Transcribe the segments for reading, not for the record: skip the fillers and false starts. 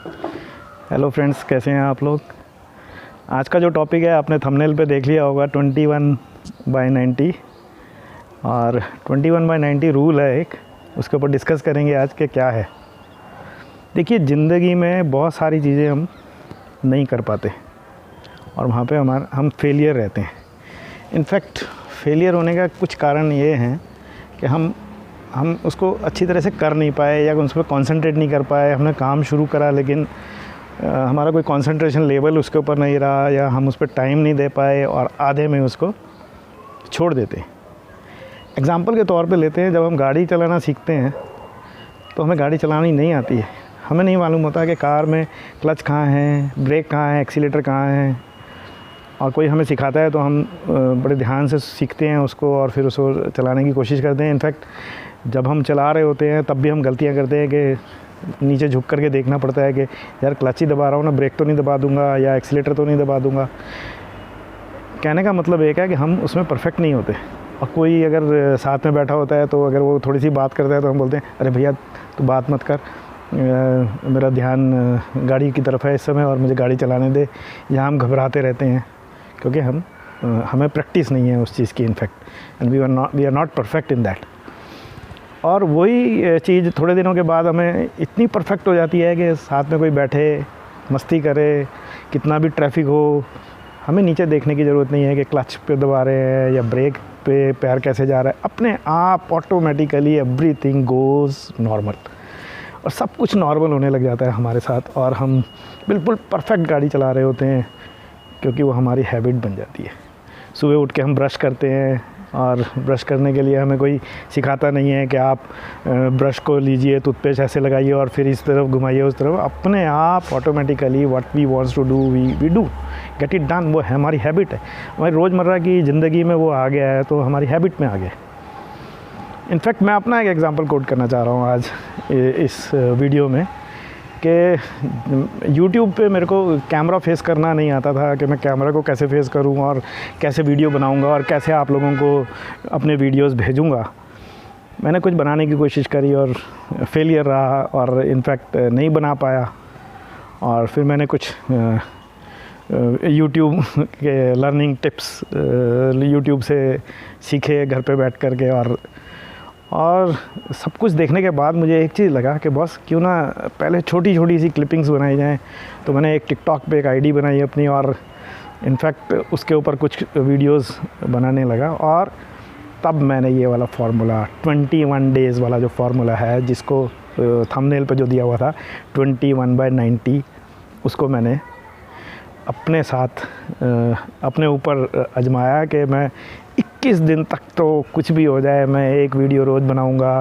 Hello friends, कैसे हैं आप लोग। आज का जो टॉपिक है आपने थंबनेल पे देख लिया होगा 21/90 और 21/90 रूल है एक, उसके ऊपर डिस्कस करेंगे आज के क्या है। देखिए, ज़िंदगी में बहुत सारी चीज़ें हम नहीं कर पाते और वहाँ पे हम फेलियर रहते हैं। इनफैक्ट फेलियर होने का कुछ कारण ये हैं कि हम उसको अच्छी तरह से कर नहीं पाए या उस पर कॉन्सेंट्रेट नहीं कर पाए। हमने काम शुरू करा लेकिन हमारा कोई कंसंट्रेशन लेवल उसके ऊपर नहीं रहा या हम उस पर टाइम नहीं दे पाए और आधे में उसको छोड़ देते हैं। एग्ज़ाम्पल के तौर पे लेते हैं, जब हम गाड़ी चलाना सीखते हैं तो हमें गाड़ी चलानी नहीं आती है। हमें नहीं मालूम होता कि कार में क्लच कहाँ है, ब्रेक कहाँ है, एक्सीलेटर कहाँ है, और कोई हमें सिखाता है तो हम बड़े ध्यान से सीखते हैं उसको और फिर उसको चलाने की कोशिश करते हैं। इनफैक्ट जब हम चला रहे होते हैं तब भी हम गलतियाँ करते हैं कि नीचे झुक करके देखना पड़ता है कि यार क्लच ही दबा रहा हूँ ना, ब्रेक तो नहीं दबा दूंगा या एक्सीलेटर तो नहीं दबा दूंगा। कहने का मतलब एक है कि हम उसमें परफेक्ट नहीं होते। और कोई अगर साथ में बैठा होता है तो अगर वो थोड़ी सी बात करता है तो हम बोलते हैं अरे भैया तू बात मत कर, मेरा ध्यान गाड़ी की तरफ है इस समय और मुझे गाड़ी चलाने दे। यहाँ हम घबराते रहते हैं क्योंकि हमें प्रैक्टिस नहीं है उस चीज़ की in fact, and we are not perfect in that. और वही चीज़ थोड़े दिनों के बाद हमें इतनी परफेक्ट हो जाती है कि साथ में कोई बैठे मस्ती करे, कितना भी ट्रैफिक हो, हमें नीचे देखने की ज़रूरत नहीं है कि क्लच पे दबा रहे हैं या ब्रेक पे पैर कैसे जा रहा है। अपने आप ऑटोमेटिकली एवरीथिंग गोज़ नॉर्मल और सब कुछ नॉर्मल होने लग जाता है हमारे साथ और हम बिल्कुल परफेक्ट गाड़ी चला रहे होते हैं क्योंकि वो हमारी हैबिट बन जाती है। सुबह उठ के हम ब्रश करते हैं और ब्रश करने के लिए हमें कोई सिखाता नहीं है कि आप ब्रश को लीजिए, टूथपेस्ट ऐसे लगाइए और फिर इस तरफ घुमाइए उस तरफ। अपने आप automatically what we wants to do we do, get it done. वो हमारी हैबिट है, हमारी रोज़मर्रा की ज़िंदगी में वो आ गया है, तो हमारी हैबिट में आ गया। इनफैक्ट मैं अपना एक एग्ज़ाम्पल कोट करना चाह रहा हूँ आज इस वीडियो में कि YouTube पे मेरे को कैमरा फेस करना नहीं आता था कि मैं कैमरा को कैसे फेस करूं और कैसे वीडियो बनाऊंगा और कैसे आप लोगों को अपने वीडियोस भेजूंगा। मैंने कुछ बनाने की कोशिश करी और फेलियर रहा और इनफैक्ट नहीं बना पाया। और फिर मैंने कुछ YouTube के लर्निंग टिप्स YouTube से सीखे घर पे बैठ कर के, और सब कुछ देखने के बाद मुझे एक चीज़ लगा कि बॉस क्यों ना पहले छोटी छोटी सी क्लिपिंग्स बनाई जाएं। तो मैंने एक टिकटॉक पे एक आईडी बनाई अपनी और इनफैक्ट उसके ऊपर कुछ वीडियोस बनाने लगा। और तब मैंने ये वाला फार्मूला 21 डेज़ वाला जो फार्मूला है, जिसको थंबनेल पे जो दिया हुआ था 21/90, उसको मैंने अपने साथ अपने ऊपर आजमाया कि मैं 21 दिन तक तो कुछ भी हो जाए मैं एक वीडियो रोज़ बनाऊंगा।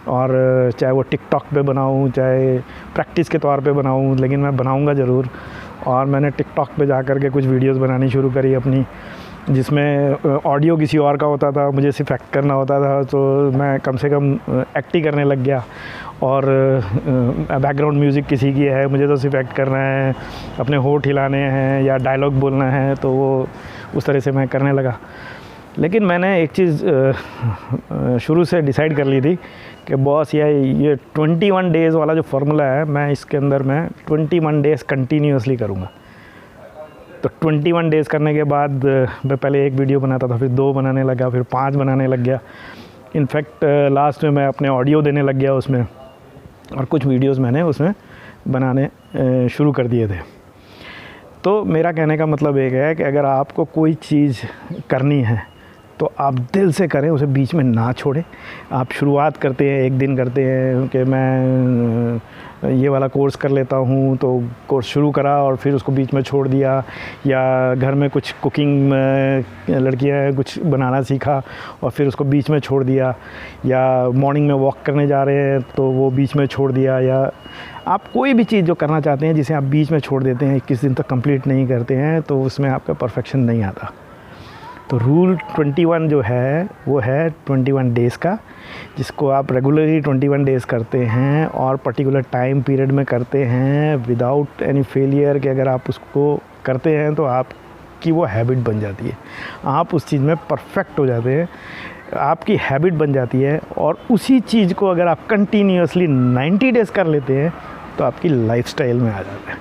और चाहे वो टिकटॉक पे बनाऊं, चाहे प्रैक्टिस के तौर पे बनाऊं, लेकिन मैं बनाऊंगा ज़रूर। और मैंने टिकटॉक पे जा कर के कुछ वीडियोस बनानी शुरू करी अपनी, जिसमें ऑडियो किसी और का होता था, मुझे सिर्फ एक्ट करना होता था। तो मैं कम से कम एक्ट ही करने लग गया और बैकग्राउंड म्यूज़िक किसी की है, मुझे तो सिर्फ एक्ट करना है, अपने होंठ हिलाने हैं या डायलॉग बोलना है, तो वो उस तरह से मैं करने लगा। लेकिन मैंने एक चीज़ शुरू से डिसाइड कर ली थी कि बॉस ये 21 डेज़ वाला जो फार्मूला है, मैं इसके अंदर मैं 21 डेज़ कंटिन्यूसली करूँगा। तो 21 डेज़ करने के बाद मैं पहले एक वीडियो बनाता था, फिर 2 बनाने लगा, फिर 5 बनाने लग गया। इनफैक्ट लास्ट में मैं अपने ऑडियो देने लग गया उसमें, और कुछ वीडियोस मैंने उसमें बनाने शुरू कर दिए थे। तो मेरा कहने का मतलब एक है कि अगर आपको कोई चीज़ करनी है तो आप दिल से करें, उसे बीच में ना छोड़ें। आप शुरुआत करते हैं, एक दिन करते हैं कि मैं ये वाला कोर्स कर लेता हूँ, तो कोर्स शुरू करा और फिर उसको बीच में छोड़ दिया। या घर में कुछ कुकिंग लड़कियाँ कुछ बनाना सीखा और फिर उसको बीच में छोड़ दिया। या मॉर्निंग में वॉक करने जा रहे हैं तो वो बीच में छोड़ दिया। या आप कोई भी चीज़ जो करना चाहते हैं जिसे आप बीच में छोड़ देते हैं, 21 दिन तक कंप्लीट नहीं करते हैं, तो उसमें आपका परफेक्शन नहीं आता। तो रूल 21 जो है वो है 21 डेज़ का, जिसको आप रेगुलरली 21 डेज़ करते हैं और पर्टिकुलर टाइम पीरियड में करते हैं विदाउट एनी फेलियर। कि अगर आप उसको करते हैं तो आपकी वो हैबिट बन जाती है, आप उस चीज़ में परफेक्ट हो जाते हैं, आपकी हैबिट बन जाती है। और उसी चीज़ को अगर आप कंटिन्यूसली 90 डेज़ कर लेते हैं तो आपकी लाइफस्टाइल में आ जाता है।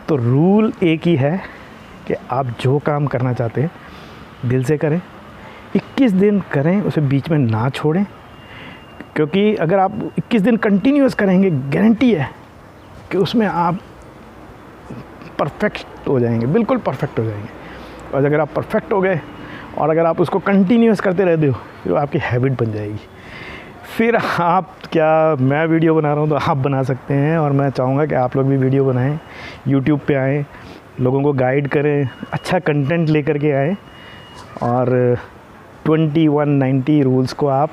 तो रूल एक ही है कि आप जो काम करना चाहते हैं दिल से करें, 21 दिन करें, उसे बीच में ना छोड़ें, क्योंकि अगर आप 21 दिन कंटिन्यूस करेंगे गारंटी है कि उसमें आप परफेक्ट हो जाएंगे, बिल्कुल परफेक्ट हो जाएंगे। और अगर आप परफेक्ट हो गए और अगर आप उसको कंटिन्यूस करते रहते हो तो आपकी हैबिट बन जाएगी। फिर आप क्या, मैं वीडियो बना रहा हूँ तो आप बना सकते हैं, और मैं चाहूँगा कि आप लोग भी वीडियो बनाएं, यूट्यूब पे आएँ, लोगों को गाइड करें, अच्छा कंटेंट लेकर के आएँ, और 2190 रूल्स को आप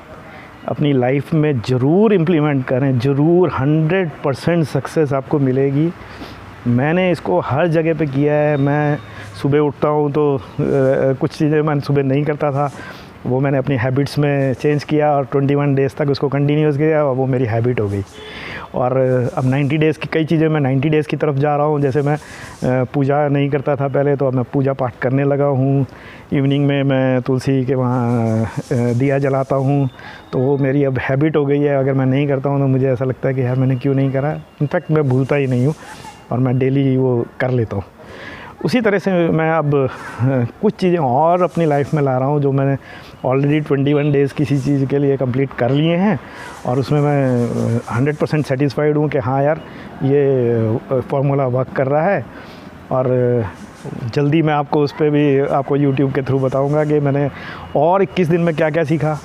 अपनी लाइफ में ज़रूर इम्प्लीमेंट करें, ज़रूर 100% सक्सेस आपको मिलेगी। मैंने इसको हर जगह पे किया है। मैं सुबह उठता हूँ तो कुछ चीज़ें मैं सुबह नहीं करता था, वो मैंने अपनी हैबिट्स में चेंज किया और 21 डेज़ तक उसको कंटिन्यूस किया और वो मेरी हैबिट हो गई। और अब 90 डेज़ की कई चीज़ें, मैं 90 डेज़ की तरफ जा रहा हूँ। जैसे मैं पूजा नहीं करता था पहले, तो अब मैं पूजा पाठ करने लगा हूँ। इवनिंग में मैं तुलसी के वहाँ दिया जलाता हूँ, तो वो मेरी अब हैबिट हो गई है। अगर मैं नहीं करता हूँ तो मुझे ऐसा लगता है कि यार मैंने क्यों नहीं करा। इनफैक्ट मैं भूलता ही नहीं हूँ और मैं डेली वो कर लेता हूँ। उसी तरह से मैं अब कुछ चीज़ें और अपनी लाइफ में ला रहा हूँ जो मैंने ऑलरेडी 21 डेज़ किसी चीज़ के लिए कंप्लीट कर लिए हैं, और उसमें मैं 100% सेटिस्फाइड हूँ कि हाँ यार ये फार्मूला वर्क कर रहा है। और जल्दी मैं आपको उस पर भी आपको यूट्यूब के थ्रू बताऊँगा कि मैंने और 21 दिन में क्या क्या सीखा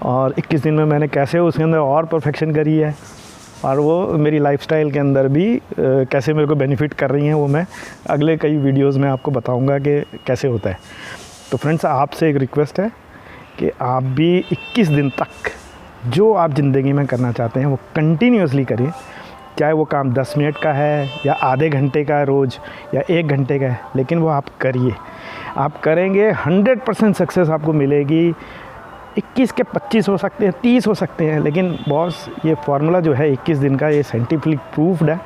और 21 दिन में मैंने कैसे उसके अंदर और परफेक्शन करी है, और वो मेरी लाइफस्टाइल के अंदर भी कैसे मेरे को बेनिफिट कर रही हैं, वो मैं अगले कई वीडियोस में आपको बताऊंगा कि कैसे होता है। तो फ्रेंड्स, आपसे एक रिक्वेस्ट है कि आप भी 21 दिन तक जो आप ज़िंदगी में करना चाहते हैं वो कंटिन्यूसली करिए। चाहे वो काम 10 मिनट का है या आधे घंटे का है रोज़ या 1 घंटे का है, लेकिन वो आप करिए। आप करेंगे 100% सक्सेस आपको मिलेगी। 21 के 25 हो सकते हैं, 30 हो सकते हैं, लेकिन बॉस ये फार्मूला जो है 21 दिन का, ये साइंटिफिक प्रूफ्ड है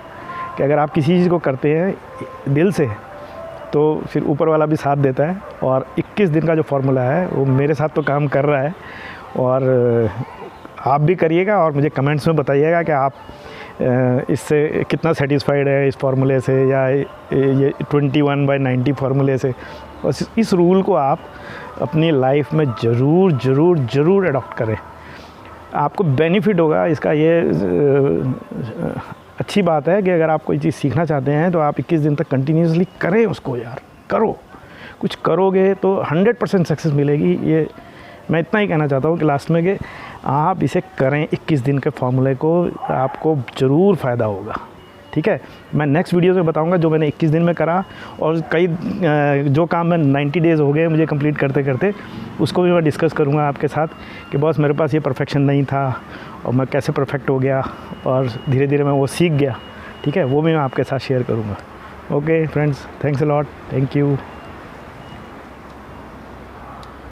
कि अगर आप किसी चीज़ को करते हैं दिल से तो फिर ऊपर वाला भी साथ देता है। और 21 दिन का जो फार्मूला है वो मेरे साथ तो काम कर रहा है, और आप भी करिएगा और मुझे कमेंट्स में बताइएगा कि आप इससे कितना सेटिस्फाइड है इस फार्मूले से या ये 21/90 फार्मूले से। और इस रूल को आप अपनी लाइफ में ज़रूर ज़रूर ज़रूर अडॉप्ट करें, आपको बेनिफिट होगा इसका। ये अच्छी बात है कि अगर आप कोई चीज़ सीखना चाहते हैं तो आप 21 दिन तक कंटिन्यूसली करें उसको। यार करो, कुछ करोगे तो 100% सक्सेस मिलेगी। ये मैं इतना ही कहना चाहता हूँ कि लास्ट में कि आप इसे करें 21 दिन के फार्मूले को, आपको ज़रूर फ़ायदा होगा। ठीक है, मैं नेक्स्ट वीडियो में बताऊंगा जो मैंने 21 दिन में करा, और कई जो काम मैं 90 डेज़ हो गए मुझे कंप्लीट करते करते, उसको भी मैं डिस्कस करूंगा आपके साथ कि बॉस मेरे पास ये परफेक्शन नहीं था और मैं कैसे परफेक्ट हो गया और धीरे धीरे मैं वो सीख गया। ठीक है, वो भी मैं आपके साथ शेयर करूँगा। Okay friends, thanks a lot, thank you.